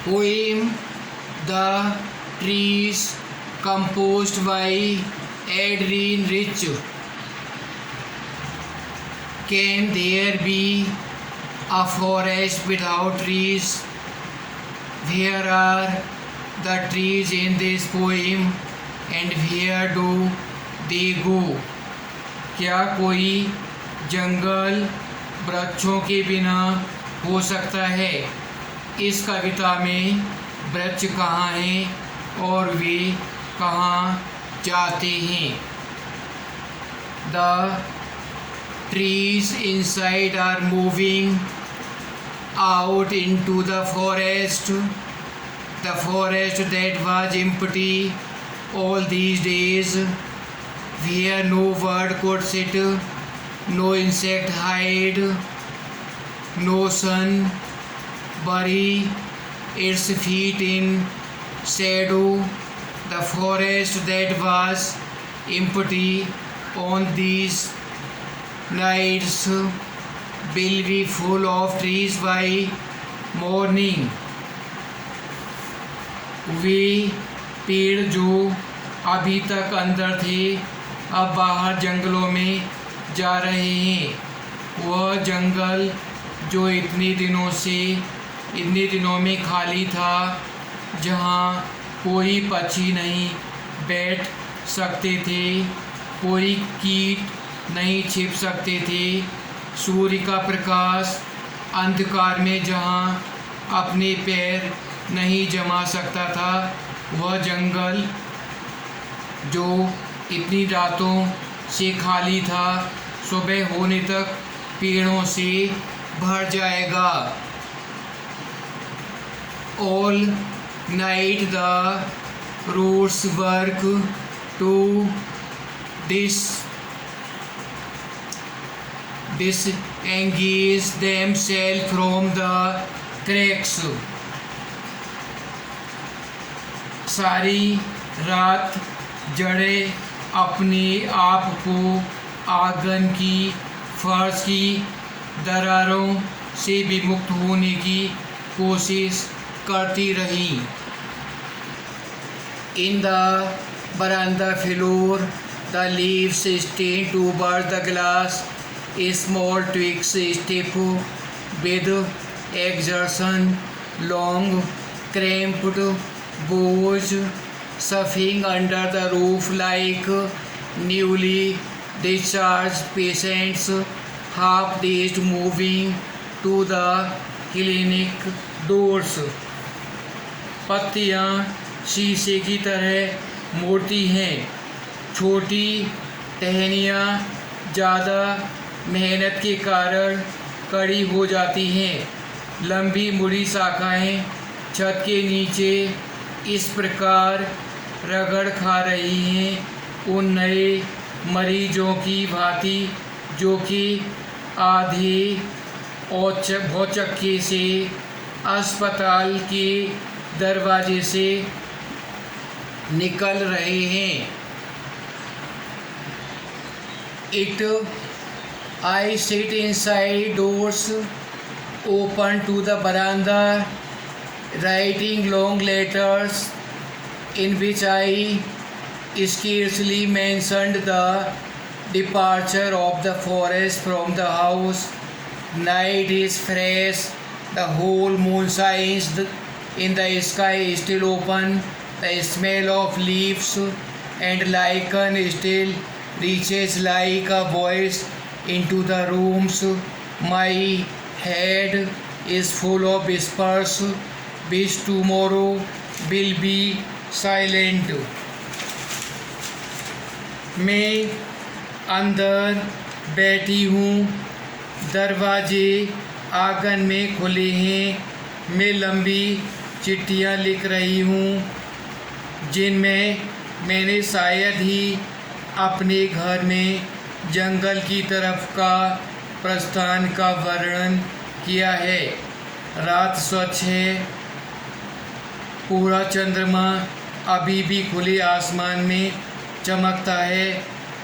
Poem The Trees, composed by Adrian Rich. Can there be a forest without trees? Where are the trees in this poem and where do they go? क्या कोई जंगल वृक्षों के बिना हो सकता है? इस कविता में वृक्ष कहाँ हैं और वे कहाँ जाते हैं? The trees inside are moving out into the forest that was empty all these days, where no bird could sit, no insect hide, no sun bury its feet in shadow. The forest that was empty on these nights will be full of trees by morning. वे पेड़ जो अभी तक अंदर थे अब बाहर जंगलों में जा रहे हैं। वह जंगल जो इतने दिनों में खाली था, जहाँ कोई पक्षी नहीं बैठ सकते थे, कोई कीट नहीं छिप सकते थे, सूर्य का प्रकाश अंधकार में जहाँ अपने पैर नहीं जमा सकता था, वह जंगल जो इतनी रातों से खाली था, सुबह होने तक पेड़ों से भर जाएगा। All night the roots work to disengage themselves from the cracks. सारी रात जड़ें अपने आप को आंगन की फर्श की दरारों से विमुक्त होने की कोशिश करती रही। In the veranda floor, the leaves stain towards the glass. Small twigs step with exertion. Long, cramped boughs shuffling under the roof like newly discharged patients, half-dazed, moving to the clinic doors. पत्तियाँ शीशे की तरह मोटी हैं, छोटी टहनियाँ ज़्यादा मेहनत के कारण कड़ी हो जाती हैं, लंबी मुड़ी शाखाएँ छत के नीचे इस प्रकार रगड़ खा रही हैं उन नए मरीजों की भांति जो कि आधे भौचक्के से अस्पताल के दरवाजे से निकल रहे हैं। I sit inside, doors open to the veranda, writing long letters in which I scarcely mentioned the departure of the forest from the house. Night is fresh, the whole moon shines in the sky still open, the smell of leaves and lichen still reaches like a voice into the rooms. My head is full of whispers which tomorrow will be silent. मैं अंदर बैठी हूँ, दरवाजे आंगन में खुले हैं, मैं लंबी चिट्ठियाँ लिख रही हूँ जिनमें मैंने शायद ही अपने घर में जंगल की तरफ का प्रस्थान का वर्णन किया है। रात स्वच्छ है, पूरा चंद्रमा अभी भी खुले आसमान में चमकता है,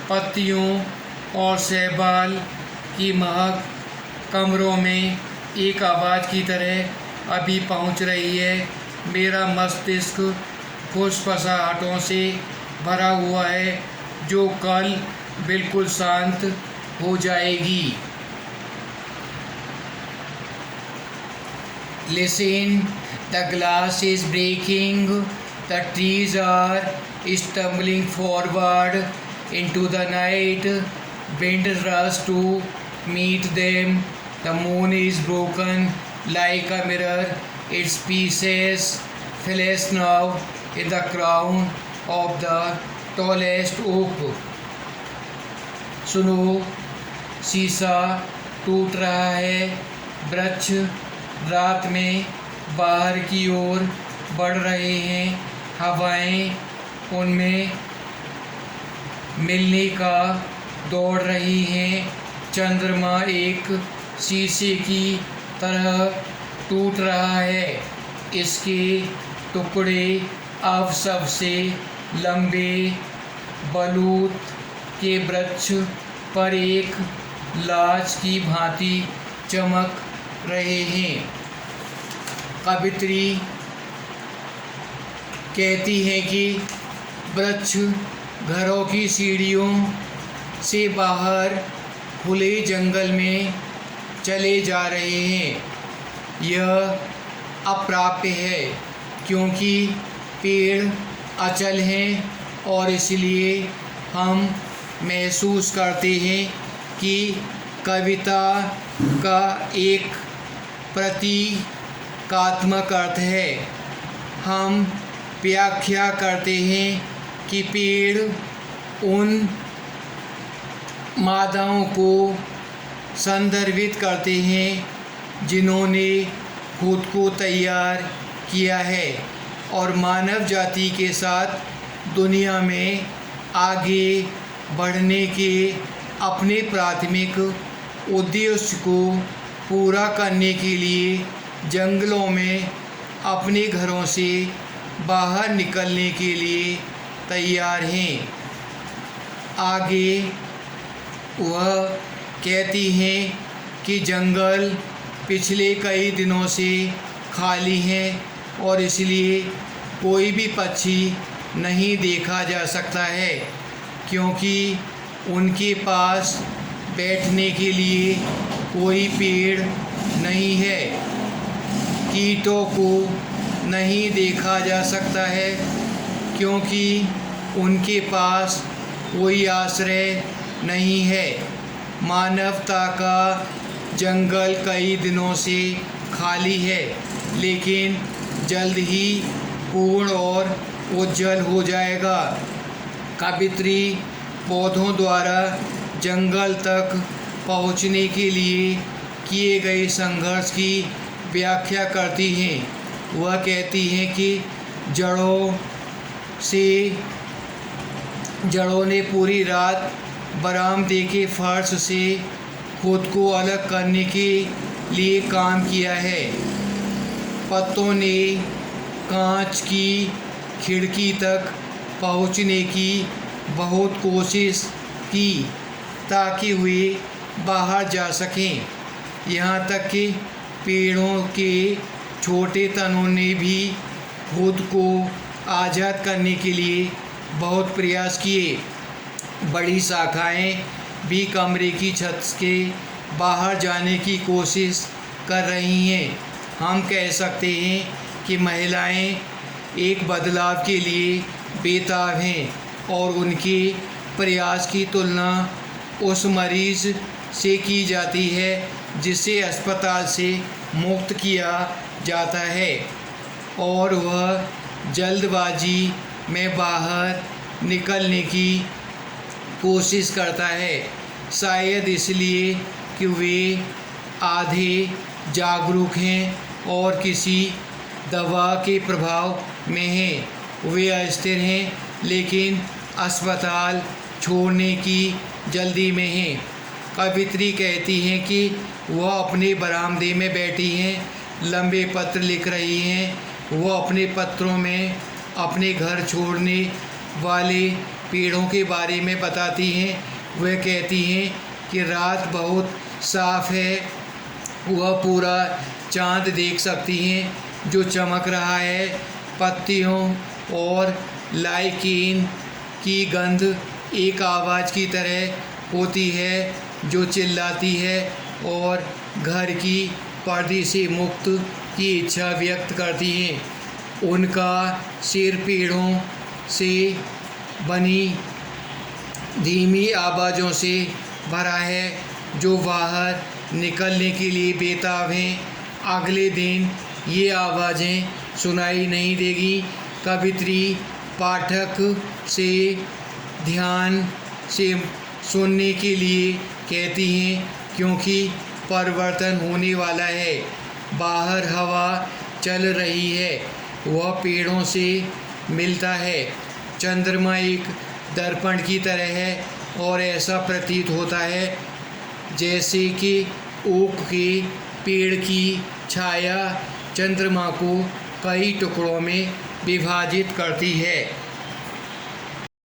पत्तियों और शैवाल की महक कमरों में एक आवाज़ की तरह अभी पहुंच रही है। मेरा मस्तिष्क फुसफुसाहटों से भरा हुआ है जो कल बिल्कुल शांत हो जाएगी। Listen, the glass is breaking, the trees are stumbling forward into the night, wind rushes to meet them, the moon is broken like a mirror, its pieces flash now in the crown of the tallest oak. सुनो, शीशा टूट रहा है, वृक्ष रात में बाहर की ओर बढ़ रहे हैं, हवाएं उनमें मिलने का दौड़ रही हैं, चंद्रमा एक शीशे की तरह टूट रहा है, इसके टुकड़े अब सबसे लंबे बलूत के वृक्ष पर एक लाज की भांति चमक रहे हैं। कवित्री कहती हैं कि वृक्ष घरों की सीढ़ियों से बाहर खुले जंगल में चले जा रहे हैं। यह अप्राप्य है क्योंकि पेड़ अचल हैं और इसलिए हम महसूस करते हैं कि कविता का एक प्रतीकात्मक अर्थ है। हम व्याख्या करते हैं कि पेड़ उन मादाओं को संदर्भित करते हैं जिन्होंने खुद को तैयार किया है और मानव जाति के साथ दुनिया में आगे बढ़ने के अपने प्राथमिक उद्देश्य को पूरा करने के लिए जंगलों में अपने घरों से बाहर निकलने के लिए तैयार हैं। आगे वह कहती हैं कि जंगल पिछले कई दिनों से खाली हैं और इसलिए कोई भी पक्षी नहीं देखा जा सकता है क्योंकि उनके पास बैठने के लिए कोई पेड़ नहीं है। कीटों को नहीं देखा जा सकता है क्योंकि उनके पास कोई आश्रय नहीं है। मानवता का जंगल कई दिनों से खाली है लेकिन जल्द ही पूर्ण और उज्जवल हो जाएगा। कवित्री पौधों द्वारा जंगल तक पहुंचने के लिए किए गए संघर्ष की व्याख्या करती हैं। वह कहती हैं कि जड़ों ने पूरी रात बरामदे के फर्श से खुद को अलग करने के लिए काम किया है। पत्तों ने कांच की खिड़की तक पहुंचने की बहुत कोशिश की ताकि वे बाहर जा सकें। यहाँ तक कि पेड़ों के छोटे तनों ने भी खुद को आज़ाद करने के लिए बहुत प्रयास किए। बड़ी शाखाएं भी कमरे की छत के बाहर जाने की कोशिश कर रही हैं। हम कह सकते हैं कि महिलाएं एक बदलाव के लिए बेताब हैं और उनके प्रयास की तुलना उस मरीज़ से की जाती है जिसे अस्पताल से मुक्त किया जाता है और वह जल्दबाजी में बाहर निकलने की कोशिश करता है, शायद इसलिए कि वे आधे जागरूक हैं और किसी दवा के प्रभाव में हैं। वे अस्थिर हैं लेकिन अस्पताल छोड़ने की जल्दी में हैं। कवित्री कहती हैं कि वह अपने बरामदे में बैठी हैं, लंबे पत्र लिख रही हैं। वह अपने पत्रों में अपने घर छोड़ने वाले पेड़ों के बारे में बताती हैं। वह कहती हैं कि रात बहुत साफ़ है, वह पूरा चाँद देख सकती हैं। जो चमक रहा है। पत्तियों और लाइकेन की गंध एक आवाज़ की तरह होती है जो चिल्लाती है और घर की पर्दे से मुक्त की इच्छा व्यक्त करती है। उनका सिर पेड़ों से बनी धीमी आवाज़ों से भरा है जो बाहर निकलने के लिए बेताब हैं। अगले दिन ये आवाज़ें सुनाई नहीं देगी। कवित्री पाठक से ध्यान से सुनने के लिए कहती हैं क्योंकि परिवर्तन होने वाला है। बाहर हवा चल रही है, वह पेड़ों से मिलता है। चंद्रमा एक दर्पण की तरह है और ऐसा प्रतीत होता है जैसे कि ओक के पेड़ की छाया चंद्रमा को कई टुकड़ों में विभाजित करती है।